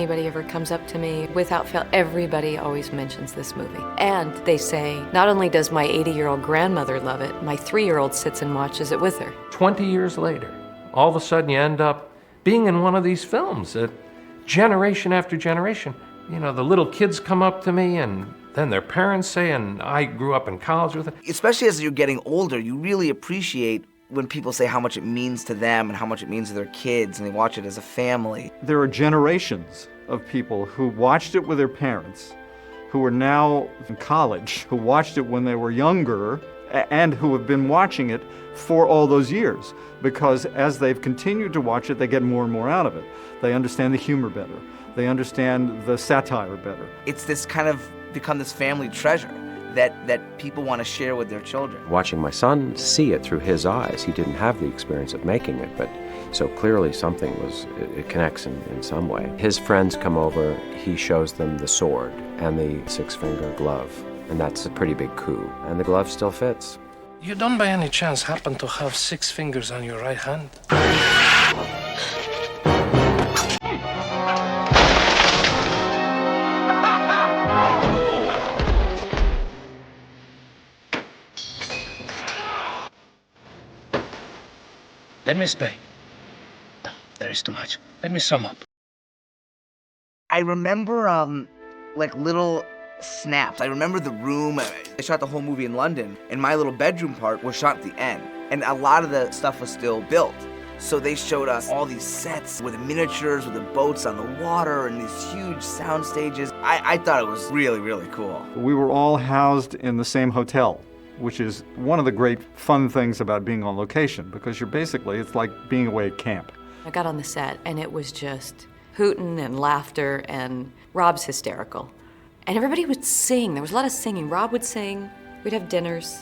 anybody ever comes up to me, without fail, everybody always mentions this movie. And they say, not only does my 80-year-old grandmother love it, my 3-year-old sits and watches it with her. 20 years later, all of a sudden you end up being in one of these films that generation after generation, you know, the little kids come up to me and then their parents say, and I grew up in college with it. Especially as you're getting older, you really appreciate when people say how much it means to them and how much it means to their kids, and they watch it as a family. There are generations of people who watched it with their parents, who are now in college, who watched it when they were younger, and who have been watching it for all those years. Because as they've continued to watch it, they get more and more out of it. They understand the humor better. They understand the satire better. It's this kind of become this family treasure that people want to share with their children. Watching my son see it through his eyes, he didn't have the experience of making it, but so clearly something it connects in some way. His friends come over, he shows them the sword and the 6-finger glove, and that's a pretty big coup, and the glove still fits. You don't by any chance happen to have 6 fingers on your right hand? Let me explain. No, there is too much. Let me sum up. I remember like little snaps. I remember the room. I shot the whole movie in London, and my little bedroom part was shot at the end. And a lot of the stuff was still built. So they showed us all these sets with the miniatures, with the boats on the water, and these huge sound stages. I thought it was really, really cool. We were all housed in the same hotel, which is one of the great fun things about being on location, because it's like being away at camp. I got on the set, and it was just hooting and laughter, and Rob's hysterical. And everybody would sing. There was a lot of singing. Rob would sing. We'd have dinners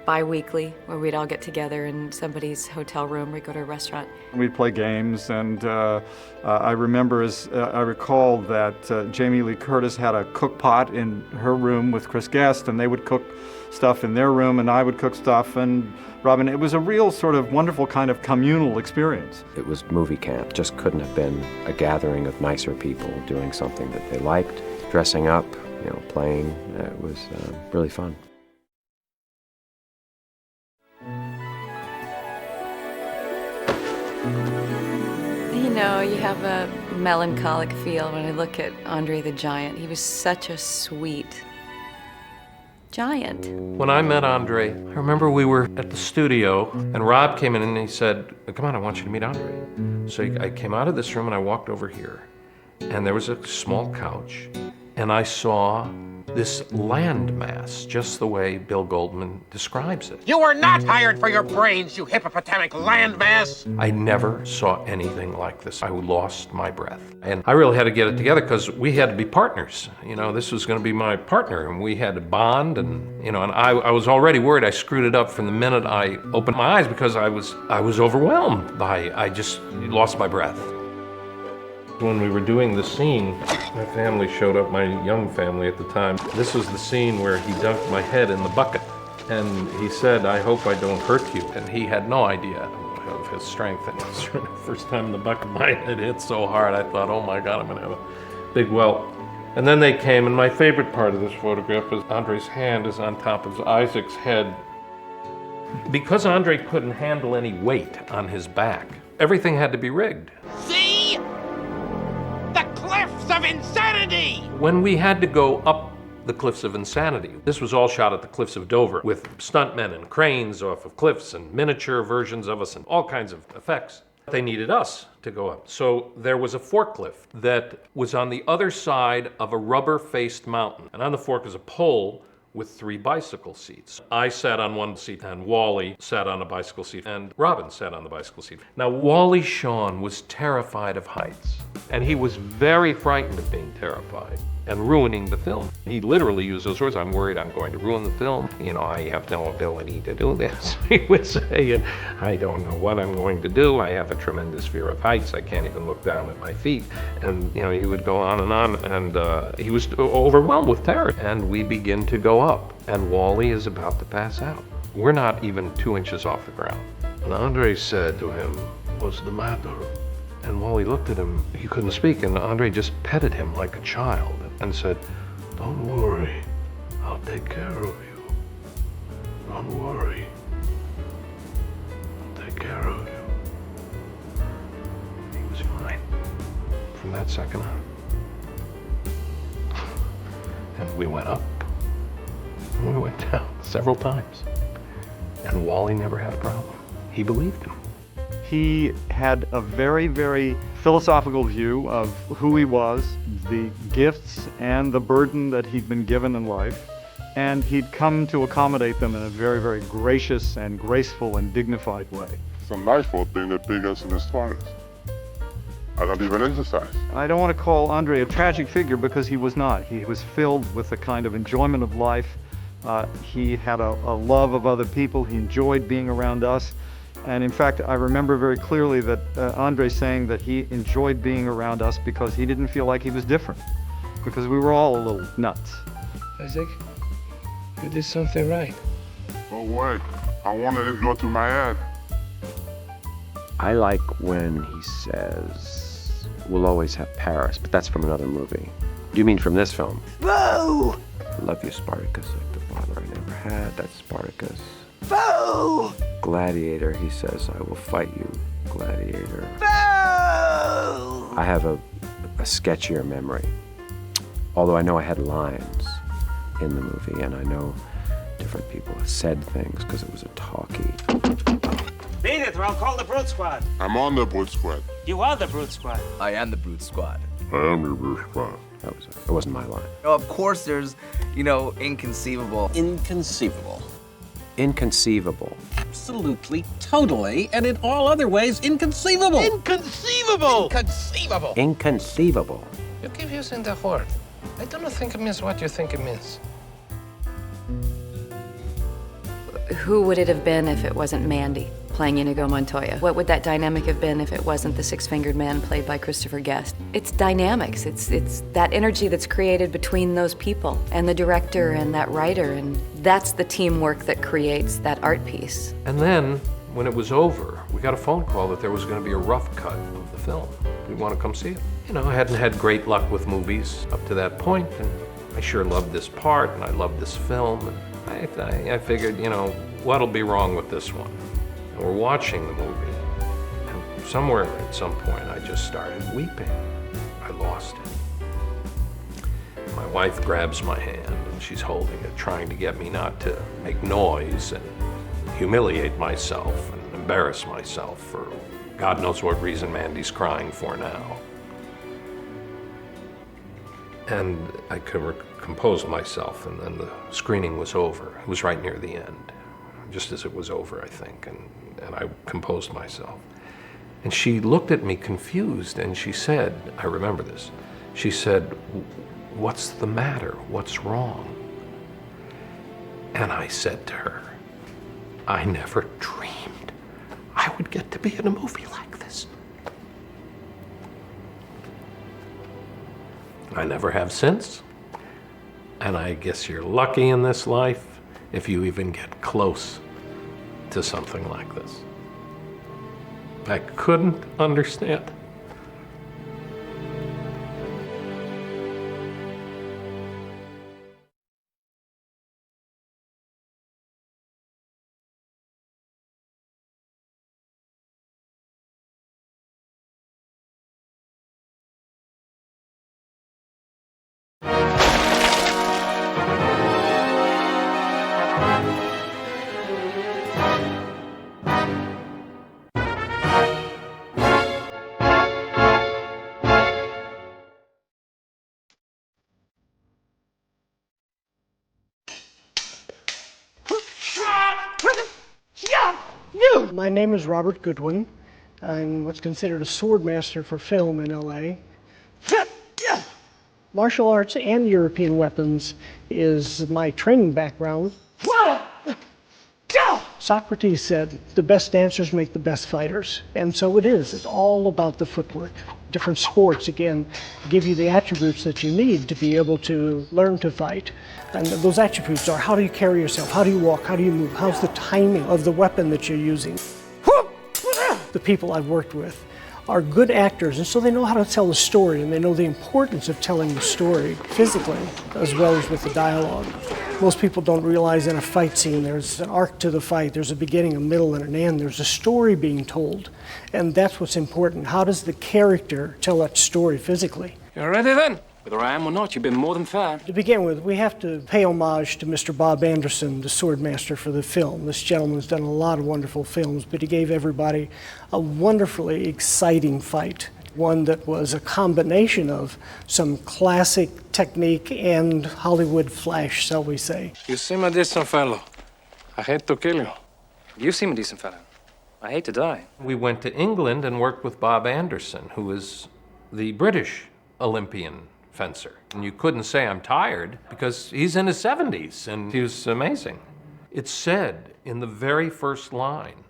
bi-weekly where we'd all get together in somebody's hotel room. We'd go to a restaurant. We'd play games, and I recall that Jamie Lee Curtis had a cook pot in her room with Chris Guest, and they would cook stuff in their room, and I would cook stuff, and Robin, it was a real sort of wonderful kind of communal experience. It was movie camp. Just couldn't have been a gathering of nicer people doing something that they liked, dressing up, you know, playing. It was really fun. You know, you have a melancholic feel when I look at Andre the Giant. He was such a sweet giant. When I met Andre, I remember we were at the studio, and Rob came in and he said, come on, I want you to meet Andre. So I came out of this room and I walked over here, and there was a small couch, and I saw this landmass, just the way Bill Goldman describes it. You were not hired for your brains, you hippopotamic landmass! I never saw anything like this. I lost my breath. And I really had to get it together because we had to be partners. You know, this was going to be my partner, and we had to bond, and, you know, and I was already worried. I screwed it up from the minute I opened my eyes because I was overwhelmed I just lost my breath. When we were doing the scene, my family showed up, my young family at the time. This was the scene where he dunked my head in the bucket. And he said, I hope I don't hurt you. And he had no idea of his strength. And the first time in the bucket, my head hit so hard, I thought, oh my God, I'm gonna have a big welt. And then they came, and my favorite part of this photograph is Andre's hand is on top of Isaac's head. Because Andre couldn't handle any weight on his back, everything had to be rigged. See? The cliffs of insanity! When we had to go up the cliffs of insanity, this was all shot at the cliffs of Dover with stuntmen and cranes off of cliffs and miniature versions of us and all kinds of effects. They needed us to go up. So there was a forklift that was on the other side of a rubber-faced mountain. And on the fork is a pole with 3 bicycle seats. I sat on one seat, and Wally sat on a bicycle seat, and Robin sat on the bicycle seat. Now, Wally Shawn was terrified of heights, and he was very frightened of being terrified and ruining the film. He literally used those words, I'm worried I'm going to ruin the film. You know, I have no ability to do this, he would say, and I don't know what I'm going to do. I have a tremendous fear of heights. I can't even look down at my feet. And, you know, he would go on, and he was overwhelmed with terror. And we begin to go up, and Wally is about to pass out. We're not even 2 inches off the ground. And Andre said to him, what's the matter? And Wally looked at him, he couldn't speak, and Andre just petted him like a child and said, "Don't worry, I'll take care of you. Don't worry, I'll take care of you." He was fine from that second on. And we went up, and we went down several times. And Wally never had a problem. He believed him. He had a very, very philosophical view of who he was, the gifts and the burden that he'd been given in life, and he'd come to accommodate them in a very, very gracious and graceful and dignified way. It's a nice thing that big us in the smartest. I don't even exercise. I don't want to call Andre a tragic figure because he was not. He was filled with a kind of enjoyment of life. He had a love of other people. He enjoyed being around us. And in fact, I remember very clearly that Andre saying that he enjoyed being around us because he didn't feel like he was different, because we were all a little nuts. Isaac, you did something right. Oh wait, I wanted it to go through my head. I like when he says, "We'll always have Paris," but that's from another movie. Do you mean from this film? Boo! I love you, Spartacus, like the father I never had. That's Spartacus. Boo! Gladiator, he says, "I will fight you, Gladiator." Boo! I have a sketchier memory, although I know I had lines in the movie, and I know different people said things because it was a talkie. Beat it, or I'll call the Brute Squad. I'm on the Brute Squad. You are the Brute Squad. I am the Brute Squad. I am the Brute Squad. It wasn't my line. Of course there's, inconceivable. Inconceivable. Inconceivable. Absolutely, totally, and in all other ways, inconceivable. Inconceivable! Inconceivable. Inconceivable. You keep using the word. I don't think it means what you think it means. Who would it have been if it wasn't Mandy playing Inigo Montoya? What would that dynamic have been if it wasn't the six-fingered man played by Christopher Guest? It's dynamics. It's that energy that's created between those people and the director and that writer, and that's the teamwork that creates that art piece. And then, when it was over, we got a phone call that there was going to be a rough cut of the film. We want to come see it. I hadn't had great luck with movies up to that point, and I sure loved this part, and I loved this film, and I figured, what'll be wrong with this one? And we're watching the movie, and somewhere at some point I just started weeping. I lost it. My wife grabs my hand, and she's holding it, trying to get me not to make noise and humiliate myself and embarrass myself for God knows what reason Mandy's crying for now. And I composed myself, and then the screening was over. It was right near the end, just as it was over, I think, and I composed myself. And she looked at me confused, and she said, I remember this, she said, "What's the matter? What's wrong?" And I said to her, I never dreamed I would get to be in a movie like this. I never have since, and I guess you're lucky in this life if you even get close to something like this. I couldn't understand. My name is Robert Goodwin. I'm what's considered a sword master for film in LA. Martial arts and European weapons is my training background. Socrates said, the best dancers make the best fighters. And so it is. It's all about the footwork. Different sports, again, give you the attributes that you need to be able to learn to fight. And those attributes are, how do you carry yourself? How do you walk? How do you move? How's the timing of the weapon that you're using? The people I've worked with are good actors, and so they know how to tell the story, and they know the importance of telling the story physically as well as with the dialogue. Most people don't realize in a fight scene there's an arc to the fight, there's a beginning, a middle, and an end. There's a story being told, and that's what's important. How does the character tell that story physically? You ready then? Whether I am or not, you've been more than fair. To begin with, we have to pay homage to Mr. Bob Anderson, the swordmaster for the film. This gentleman's done a lot of wonderful films, but he gave everybody a wonderfully exciting fight. One that was a combination of some classic technique and Hollywood flash, shall we say. You seem a decent fellow. I hate to kill you. You seem a decent fellow. I hate to die. We went to England and worked with Bob Anderson, who is the British Olympian fencer. And you couldn't say I'm tired because he's in his 70s and he was amazing. It's said in the very first line,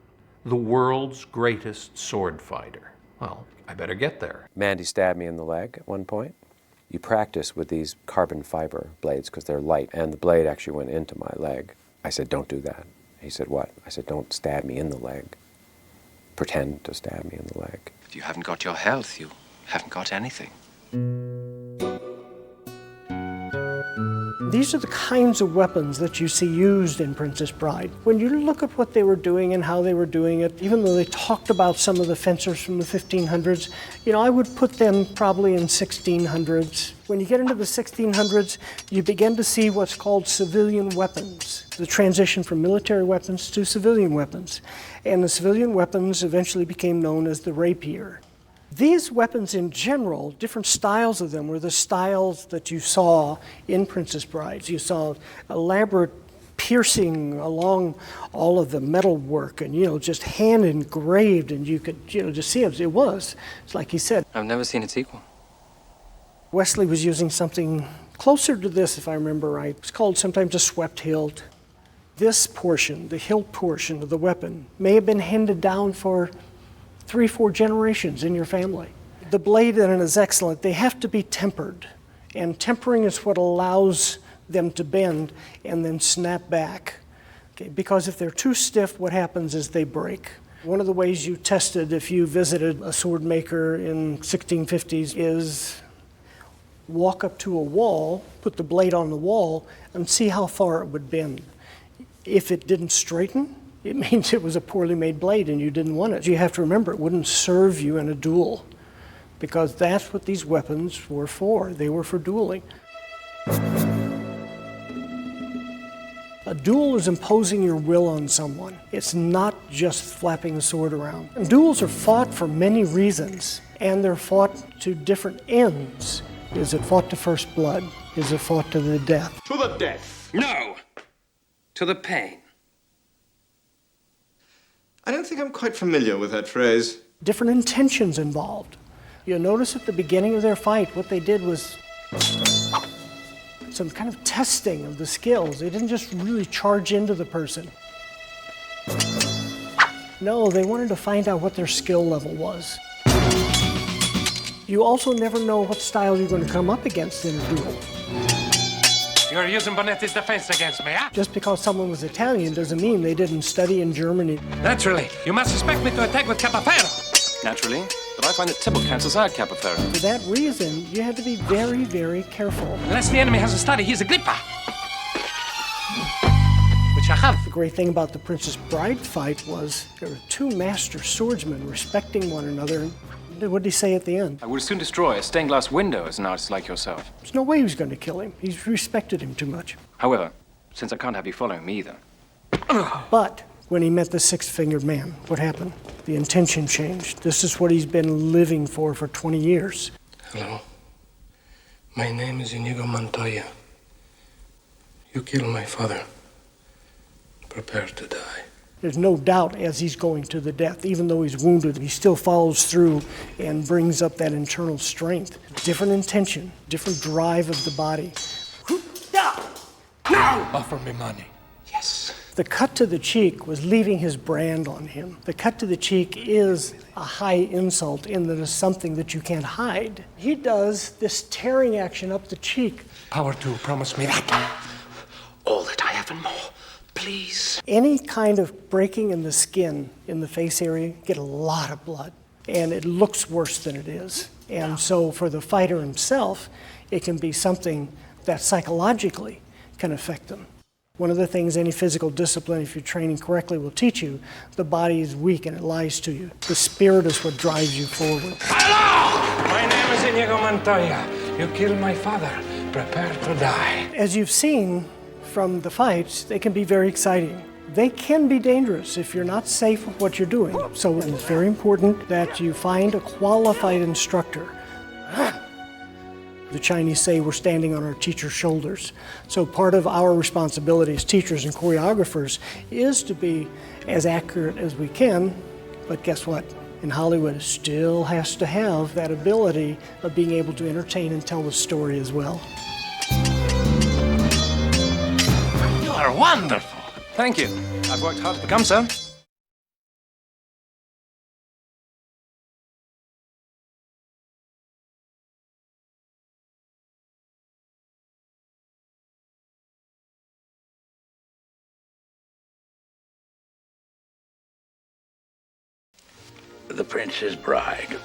the world's greatest sword fighter. Well, I better get there. Mandy stabbed me in the leg at one point. You practice with these carbon fiber blades because they're light, and the blade actually went into my leg. I said, don't do that. He said, what? I said, don't stab me in the leg. Pretend to stab me in the leg. But you haven't got your health. You haven't got anything. These are the kinds of weapons that you see used in Princess Bride. When you look at what they were doing and how they were doing it, even though they talked about some of the fencers from the 1500s, I would put them probably in 1600s. When you get into the 1600s, you begin to see what's called civilian weapons, the transition from military weapons to civilian weapons. And the civilian weapons eventually became known as the rapier. These weapons in general, different styles of them, were the styles that you saw in Princess Brides. You saw elaborate piercing along all of the metal work and, just hand engraved, and you could, just see it. It's like he said. I've never seen its equal. Wesley was using something closer to this, if I remember right. It's called sometimes a swept hilt. This portion, the hilt portion of the weapon, may have been handed down for 3-4 generations in your family. The blade in it is excellent. They have to be tempered, and tempering is what allows them to bend and then snap back. Okay? Because if they're too stiff, what happens is they break. One of the ways you tested if you visited a sword maker in 1650s is walk up to a wall, put the blade on the wall, and see how far it would bend. If it didn't straighten, it means it was a poorly made blade and you didn't want it. You have to remember, it wouldn't serve you in a duel, because that's what these weapons were for. They were for dueling. A duel is imposing your will on someone. It's not just flapping the sword around. And duels are fought for many reasons, and they're fought to different ends. Is it fought to first blood? Is it fought to the death? To the death. No. To the pain. I don't think I'm quite familiar with that phrase. Different intentions involved. You'll notice at the beginning of their fight, what they did was some kind of testing of the skills. They didn't just really charge into the person. No, they wanted to find out what their skill level was. You also never know what style you're going to come up against in a duel. You're using Bonetti's defense against me, huh? Just because someone was Italian doesn't mean they didn't study in Germany. Naturally. You must expect me to attack with Capafero. Naturally. But I find that Tybalt cancels out Capafero. For that reason, you had to be very, very careful. Unless the enemy has a study, he's a glipper. Which I have. The great thing about the Princess Bride fight was there were two master swordsmen respecting one another. What did he say at the end? I would soon destroy a stained glass window as an artist like yourself. There's no way he was going to kill him. He's respected him too much. However, since I can't have you following me either. But when he met the six-fingered man, what happened? The intention changed. This is what he's been living for 20 years. Hello. My name is Inigo Montoya. You killed my father. Prepare to die. There's no doubt as he's going to the death, even though he's wounded, he still follows through and brings up that internal strength. Different intention, different drive of the body. Now! Offer me money. Yes. The cut to the cheek was leaving his brand on him. The cut to the cheek is a high insult in that it's something that you can't hide. He does this tearing action up the cheek. Power to promise me that. All that I have and more. Please. Any kind of breaking in the skin in the face area, get a lot of blood. and it looks worse than it is. And so for the fighter himself, it can be something that psychologically can affect them. One of the things any physical discipline, if you're training correctly, will teach you, the body is weak and it lies to you. The spirit is what drives you forward. Hello! My name is Inigo Montoya. You killed my father. Prepare to die. As you've seen from the fights, they can be very exciting. They can be dangerous if you're not safe with what you're doing. So it's very important that you find a qualified instructor. The Chinese say we're standing on our teacher's shoulders. So part of our responsibility as teachers and choreographers is to be as accurate as we can, but guess what? In Hollywood, it still has to have that ability of being able to entertain and tell the story as well. You are wonderful. Thank you. I've worked hard to become so. The Princess Bride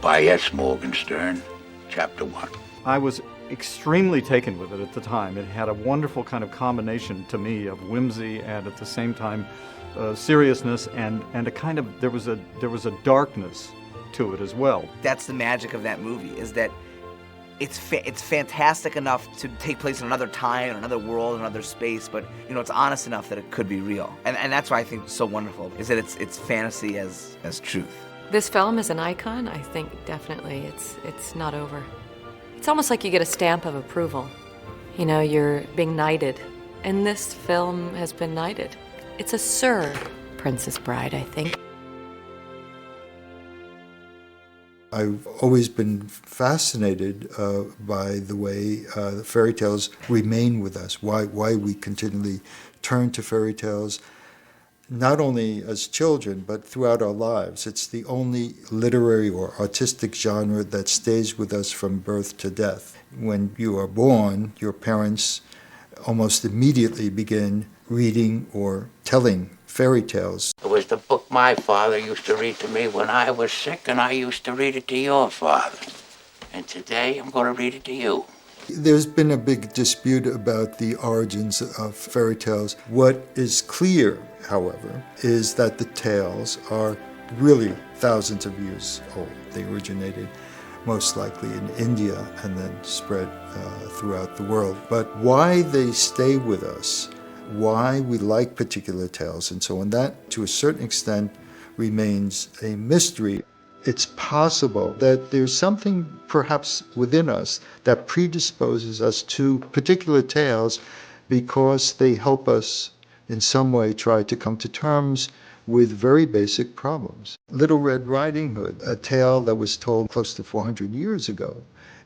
by S. Morgenstern, Chapter 1. I was extremely taken with it at the time. It had a wonderful kind of combination to me of whimsy and at the same time seriousness and a kind of there was a darkness to it as well. That's the magic of that movie, is that it's fantastic enough to take place in another time, another world, another space, but it's honest enough that it could be real. And that's why I think it's so wonderful, is that it's fantasy as truth. This film is an icon. I think definitely it's not over. It's almost like you get a stamp of approval. You're being knighted. And this film has been knighted. It's a Sir Princess Bride, I think. I've always been fascinated by the way the fairy tales remain with us, why we continually turn to fairy tales, not only as children, but throughout our lives. It's the only literary or artistic genre that stays with us from birth to death. When you are born, your parents almost immediately begin reading or telling fairy tales. It was the book my father used to read to me when I was sick, and I used to read it to your father. And today I'm going to read it to you. There's been a big dispute about the origins of fairy tales. What is clear, however, is that the tales are really thousands of years old. They originated most likely in India and then spread throughout the world. But why they stay with us, why we like particular tales and so on, that to a certain extent remains a mystery. It's possible that there's something perhaps within us that predisposes us to particular tales because they help us in some way try to come to terms with very basic problems. Little Red Riding Hood, a tale that was told close to 400 years ago,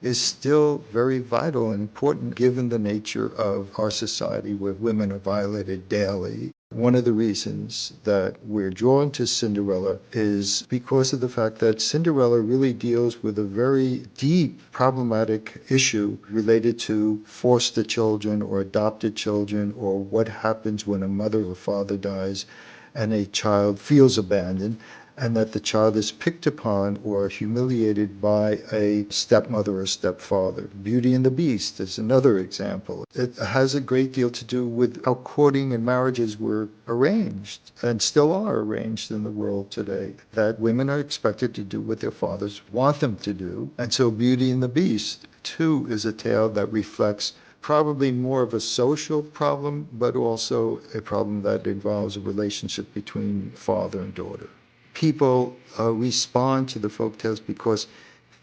is still very vital and important given the nature of our society where women are violated daily. One of the reasons that we're drawn to Cinderella is because of the fact that Cinderella really deals with a very deep problematic issue related to foster children or adopted children, or what happens when a mother or father dies and a child feels abandoned, and that the child is picked upon or humiliated by a stepmother or stepfather. Beauty and the Beast is another example. It has a great deal to do with how courting and marriages were arranged and still are arranged in the world today, that women are expected to do what their fathers want them to do. And so Beauty and the Beast, too, is a tale that reflects probably more of a social problem, but also a problem that involves a relationship between father and daughter. People respond to the folktales because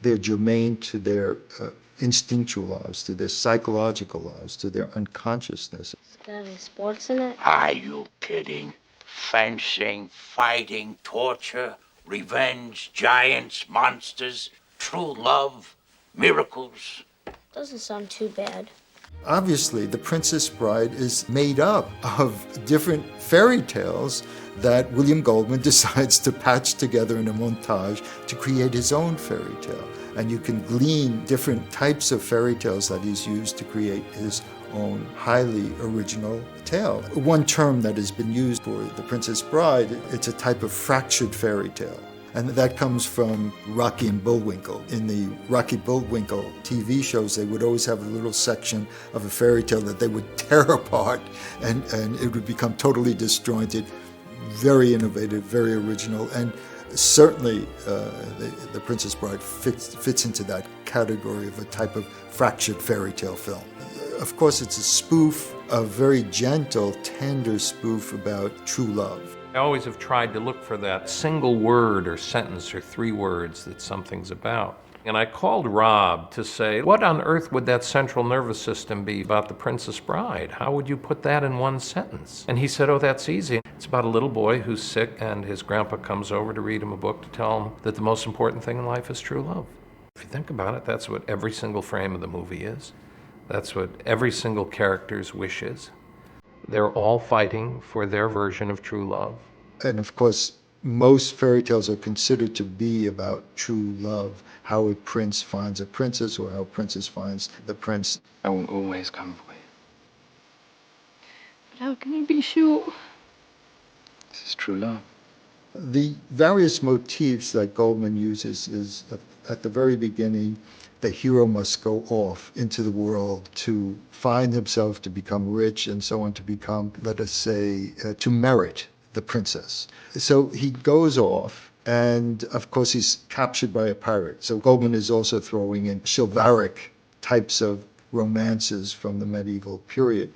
they're germane to their instinctual lives, to their psychological lives, to their unconsciousness. Is there any sports in it? Are you kidding? Fencing, fighting, torture, revenge, giants, monsters, true love, miracles. Doesn't sound too bad. Obviously, The Princess Bride is made up of different fairy tales that William Goldman decides to patch together in a montage to create his own fairy tale. And you can glean different types of fairy tales that he's used to create his own highly original tale. One term that has been used for The Princess Bride, it's a type of fractured fairy tale. And that comes from Rocky and Bullwinkle. In the Rocky Bullwinkle TV shows, they would always have a little section of a fairy tale that they would tear apart, and it would become totally disjointed. Very innovative, very original, and certainly the Princess Bride fits into that category of a type of fractured fairy tale film. Of course, it's a spoof, a very gentle, tender spoof about true love. I always have tried to look for that single word or sentence or 3 words that something's about. And I called Rob to say, what on earth would that central nervous system be about The Princess Bride? How would you put that in one sentence? And he said, oh, that's easy. It's about a little boy who's sick and his grandpa comes over to read him a book to tell him that the most important thing in life is true love. If you think about it, that's what every single frame of the movie is. That's what every single character's wish is. They're all fighting for their version of true love. And of course, most fairy tales are considered to be about true love, how a prince finds a princess or how a princess finds the prince. I will always come for you. But how can you be sure? This is true love. The various motifs that Goldman uses is at the very beginning, the hero must go off into the world to find himself, to become rich, and so on, to become, let us say, to merit the princess. So he goes off, and of course he's captured by a pirate. So Goldman is also throwing in chivalric types of romances from the medieval period.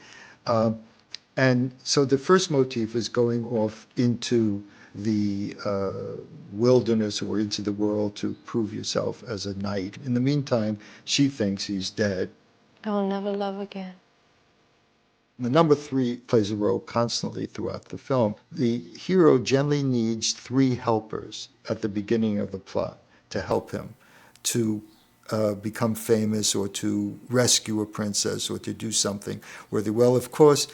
And so the first motif is going off into the wilderness or into the world to prove yourself as a knight. In the meantime, she thinks he's dead. I will never love again. The number 3 plays a role constantly throughout the film. The hero generally needs 3 helpers at the beginning of the plot to help him to become famous or to rescue a princess or to do something worthy. Well, of course,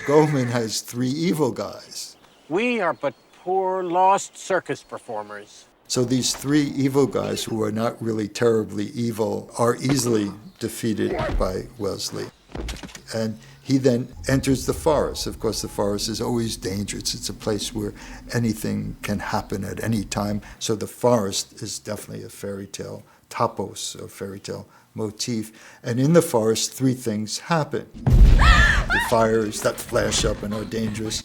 Goldman has 3 evil guys. We are but poor, lost circus performers. So these 3 evil guys, who are not really terribly evil, are easily defeated by Wesley. And he then enters the forest. Of course, the forest is always dangerous. It's a place where anything can happen at any time. So the forest is definitely a fairy tale topos, a fairy tale motif. And in the forest, 3 things happen. The fires that flash up and are dangerous.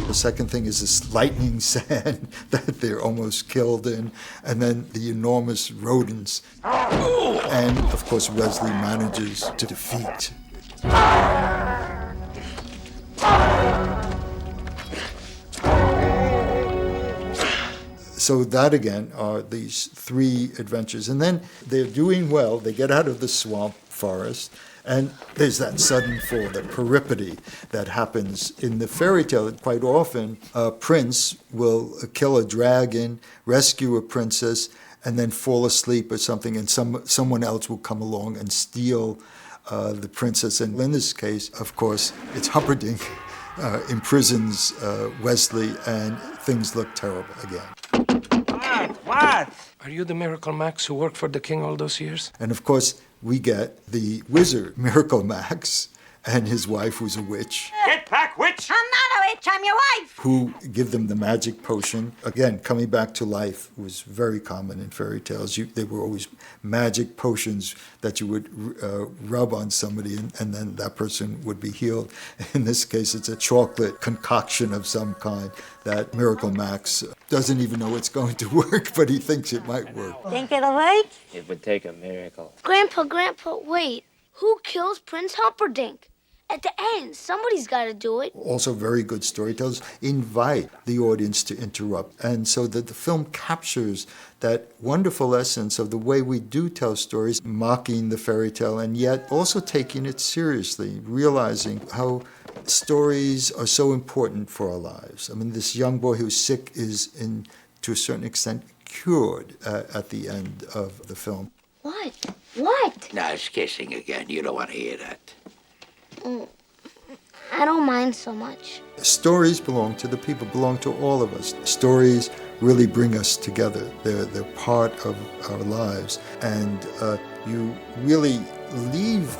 The second thing is this lightning sand that they're almost killed in, and then the enormous rodents. And of course, Wesley manages to defeat. So that again are these 3 adventures. And then they're doing well, they get out of the swamp forest, and there's that sudden fall, that peripety that happens in the fairy tale. Quite often, a prince will kill a dragon, rescue a princess, and then fall asleep or something, and someone else will come along and steal the princess. And in this case, of course, it's Humperdinck imprisons Wesley, and things look terrible again. What? Are you the Miracle Max who worked for the king all those years? And of course, we get the wizard, Miracle Max, and his wife, who's a witch. Get back, witch! I'm not a witch, I'm your wife! Who give them the magic potion. Again, coming back to life was very common in fairy tales. They were always magic potions that you would rub on somebody, and then that person would be healed. In this case, it's a chocolate concoction of some kind that Miracle Max doesn't even know it's going to work, but he thinks it might work. Think it'll work? It would take a miracle. Grandpa, wait. Who kills Prince Humperdinck? At the end, somebody's got to do it. Also, very good storytellers invite the audience to interrupt. And so that the film captures that wonderful essence of the way we do tell stories, mocking the fairy tale, and yet also taking it seriously, realizing how stories are so important for our lives. I mean, this young boy who's sick is, to a certain extent, cured at the end of the film. What? Now it's kissing again. You don't want to hear that. I don't mind so much. Stories belong to the people, belong to all of us. Stories really bring us together. They're part of our lives. And you really leave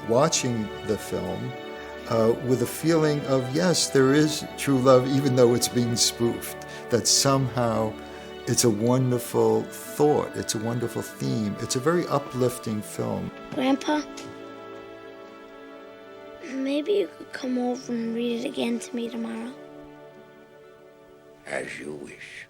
watching the film with a feeling of, yes, there is true love, even though it's being spoofed, that somehow it's a wonderful thought, it's a wonderful theme, it's a very uplifting film. Grandpa, maybe you could come over and read it again to me tomorrow. As you wish.